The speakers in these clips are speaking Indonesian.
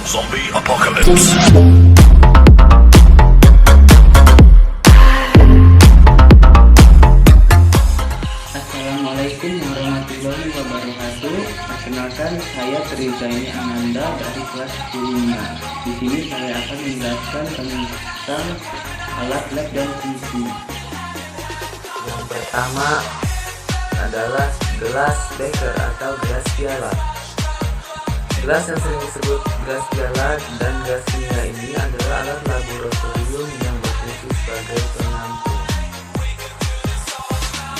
Zombie Apocalypse. Assalamualaikum warahmatullahi wabarakatuh. Perkenalkan, saya Trizaini Ananda dari kelas 10. Di sini saya akan menjelaskan tentang alat lab dan fungsi. Yang pertama adalah gelas beker atau gelas piala. Gelas yang sering disebut gelas piala dan gelas kimia ini adalah alat laboratorium yang berfungsi sebagai penampung.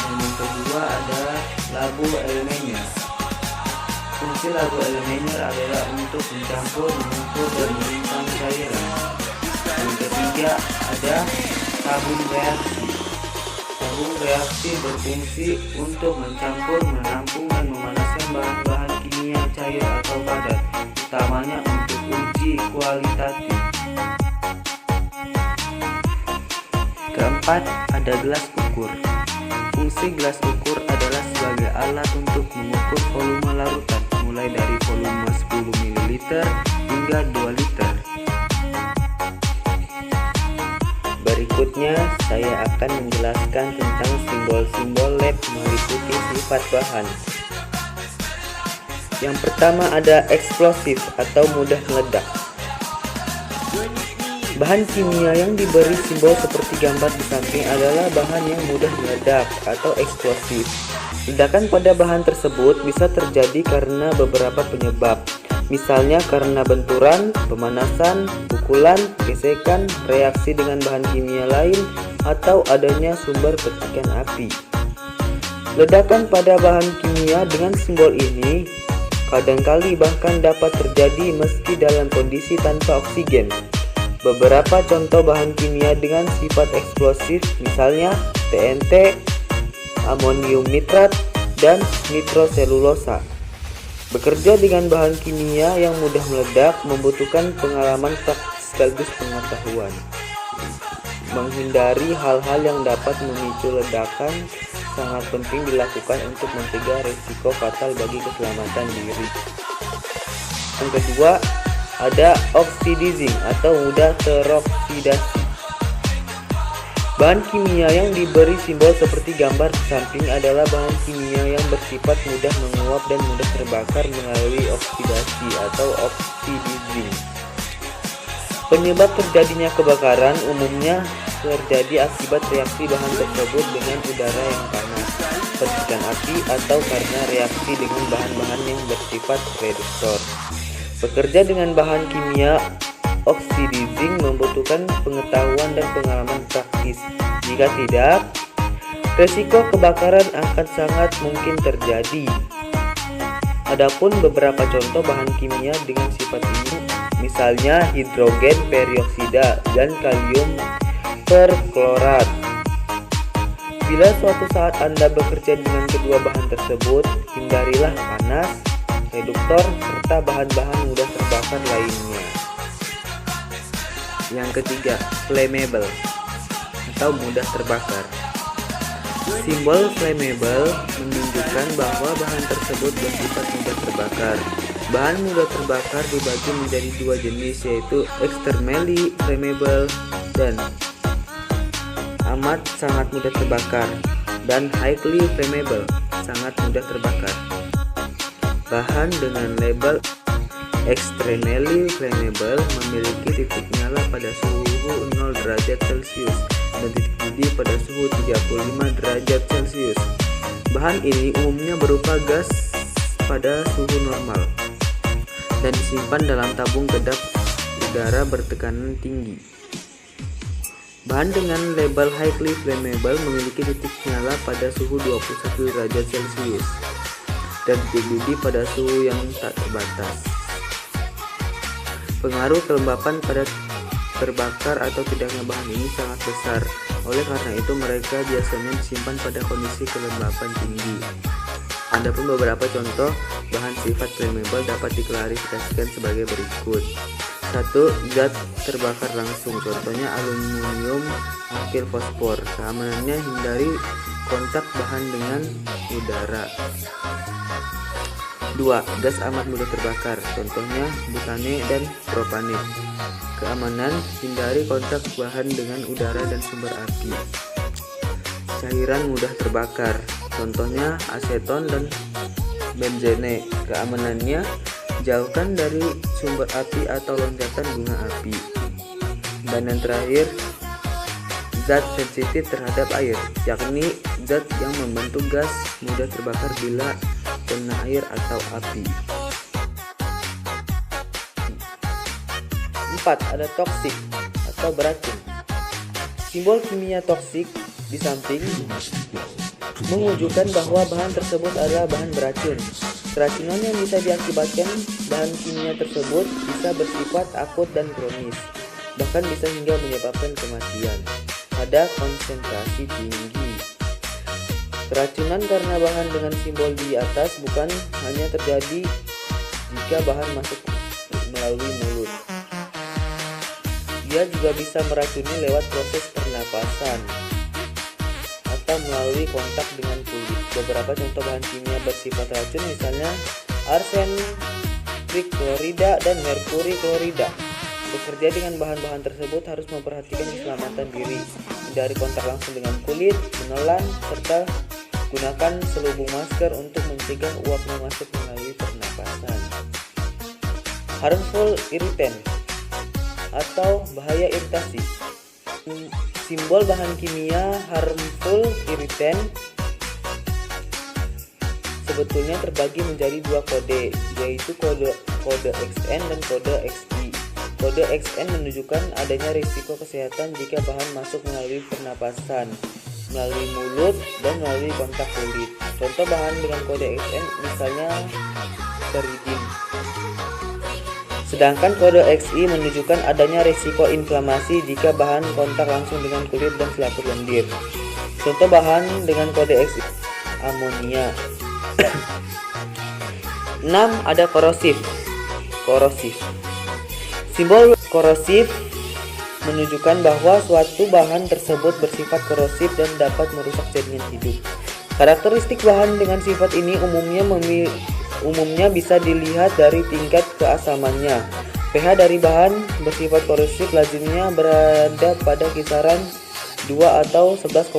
Yang kedua ada labu elemennya. Fungsi labu elemennya adalah untuk mencampur, mengukur, dan menyimpan cairan. Yang ketiga ada tabung reaksi. Tabung reaksi berfungsi untuk mencampur, menampung, dan memanaskan bahan-bahan kimia cair atau padat, utamanya untuk uji kualitatif. Keempat, ada gelas ukur. Fungsi gelas ukur adalah sebagai alat untuk mengukur volume larutan, mulai dari volume 10 ml hingga 2 liter. Berikutnya, saya akan menjelaskan tentang simbol-simbol lab meliputi sifat bahan. Yang pertama ada eksplosif atau mudah meledak. Bahan kimia yang diberi simbol seperti gambar di samping adalah bahan yang mudah meledak atau eksplosif. Ledakan pada bahan tersebut bisa terjadi karena beberapa penyebab. Misalnya karena benturan, pemanasan, pukulan, gesekan, reaksi dengan bahan kimia lain, atau adanya sumber percikan api. Ledakan pada bahan kimia dengan simbol ini kadangkali bahkan dapat terjadi meski dalam kondisi tanpa oksigen. Beberapa contoh bahan kimia dengan sifat eksplosif misalnya TNT, amonium nitrat, dan nitroselulosa. Bekerja dengan bahan kimia yang mudah meledak membutuhkan pengalaman praktis sekaligus pengetahuan. Menghindari hal-hal yang dapat memicu ledakan sangat penting dilakukan untuk mencegah risiko fatal bagi keselamatan diri. Yang kedua, ada oxidizing atau mudah teroksidasi. Bahan kimia yang diberi simbol seperti gambar di samping adalah bahan kimia yang bersifat mudah menguap dan mudah terbakar melalui oksidasi atau oxidizing. Penyebab terjadinya kebakaran umumnya terjadi akibat reaksi bahan tersebut dengan udara yang panas, percikan api, atau karena reaksi dengan bahan-bahan yang bersifat reduktor. Bekerja dengan bahan kimia oxidizing membutuhkan pengetahuan dan pengalaman praktis. Jika tidak, resiko kebakaran akan sangat mungkin terjadi. Adapun beberapa contoh bahan kimia dengan sifat ini, misalnya hidrogen perioksida dan kalium perklorat. Bila suatu saat Anda bekerja dengan kedua bahan tersebut, hindarilah panas, reduktor, serta bahan-bahan mudah terbakar lainnya. Yang ketiga, flammable atau mudah terbakar. Simbol flammable menunjukkan bahwa bahan tersebut bersifat mudah terbakar. Bahan mudah terbakar dibagi menjadi dua jenis, yaitu extremely flammable dan amat sangat mudah terbakar, dan highly flammable, sangat mudah terbakar. Bahan dengan label extremely flammable memiliki titik nyala pada suhu 0 derajat Celcius dan titik didih pada suhu 35 derajat Celcius. Bahan ini umumnya berupa gas pada suhu normal dan disimpan dalam tabung kedap udara bertekanan tinggi. Bahan dengan label highly flammable memiliki titik nyala pada suhu 21 derajat Celcius dan titik didih pada suhu yang tak terbatas. Pengaruh kelembapan pada terbakar atau tidaknya bahan ini sangat besar. Oleh karena itu mereka biasanya disimpan pada kondisi kelembapan tinggi. Adapun beberapa contoh bahan sifat flammable dapat diklarifikasikan sebagai berikut. 1. Zat terbakar langsung, contohnya aluminium akil fosfor. Keamanannya, hindari kontak bahan dengan udara. 2. Gas amat mudah terbakar, contohnya butane dan propane. Keamanan, hindari kontak bahan dengan udara dan sumber api. Cairan mudah terbakar, contohnya aseton dan benzene. Keamanannya, jauhkan dari sumber api atau loncatan bunga api. Dan yang terakhir, zat sensitif terhadap air, yakni zat yang membentuk gas mudah terbakar bila kena air atau api. 4. Ada toksik atau beracun. Simbol kimia toksik di samping menunjukkan bahwa bahan tersebut adalah bahan beracun. Keracunan yang bisa diakibatkan bahan kimia tersebut bisa bersifat akut dan kronis, bahkan bisa hingga menyebabkan kematian pada konsentrasi tinggi. Keracunan karena bahan dengan simbol di atas bukan hanya terjadi jika bahan masuk melalui mulut. Dia juga bisa meracuni lewat proses pernapasan atau melalui kontak dengan kulit. Beberapa contoh bahan kimia bersifat racun misalnya arsen triklorida dan merkuri klorida. Bekerja dengan bahan-bahan tersebut harus memperhatikan keselamatan diri, hindari kontak langsung dengan kulit, menelan, serta gunakan selubung masker untuk mencegah uapnya masuk melalui pernapasan. Harmful irritant atau bahaya iritasi. Simbol bahan kimia harmful irritant sebetulnya terbagi menjadi dua kode, yaitu kode XN dan kode XI. Kode XN menunjukkan adanya risiko kesehatan jika bahan masuk melalui pernapasan, melalui mulut, dan melalui kontak kulit. Contoh bahan dengan kode XN misalnya steridin. Sedangkan kode XI menunjukkan adanya risiko inflamasi jika bahan kontak langsung dengan kulit dan selaput lendir. Contoh bahan dengan kode XI amonia. 6. Ada korosif. Simbol korosif menunjukkan bahwa suatu bahan tersebut bersifat korosif dan dapat merusak jaringan hidup. Karakteristik bahan dengan sifat ini umumnya bisa dilihat dari tingkat keasamannya. pH dari bahan bersifat korosif lazimnya berada pada kisaran 2 atau 11,5.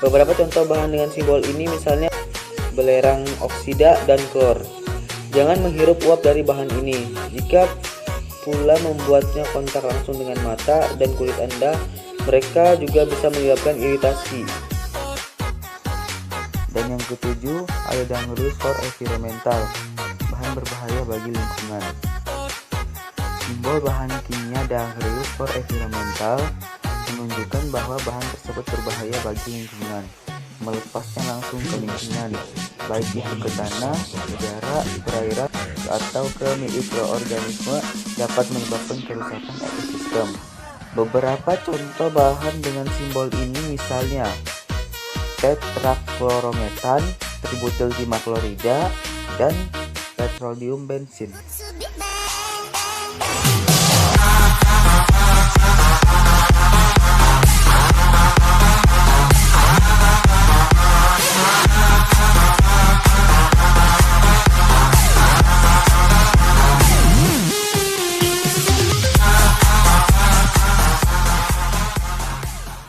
Beberapa contoh bahan dengan simbol ini misalnya belerang oksida dan klor. Jangan menghirup uap dari bahan ini. Jika pula membuatnya kontak langsung dengan mata dan kulit Anda, mereka juga bisa menyebabkan iritasi. Dan yang ketujuh, ada dangerous for environmental, bahan berbahaya bagi lingkungan. Simbol bahan kimia dangerous for environmental menunjukkan bahwa bahan tersebut berbahaya bagi lingkungan. Melepasnya langsung ke lingkungan, baik itu ke tanah, udara, perairan, atau ke mikroorganisme, dapat menyebabkan kerusakan ekosistem. Beberapa contoh bahan dengan simbol ini misalnya tetraklorometan, tributyl dimaklorida, dan petroleum bensin.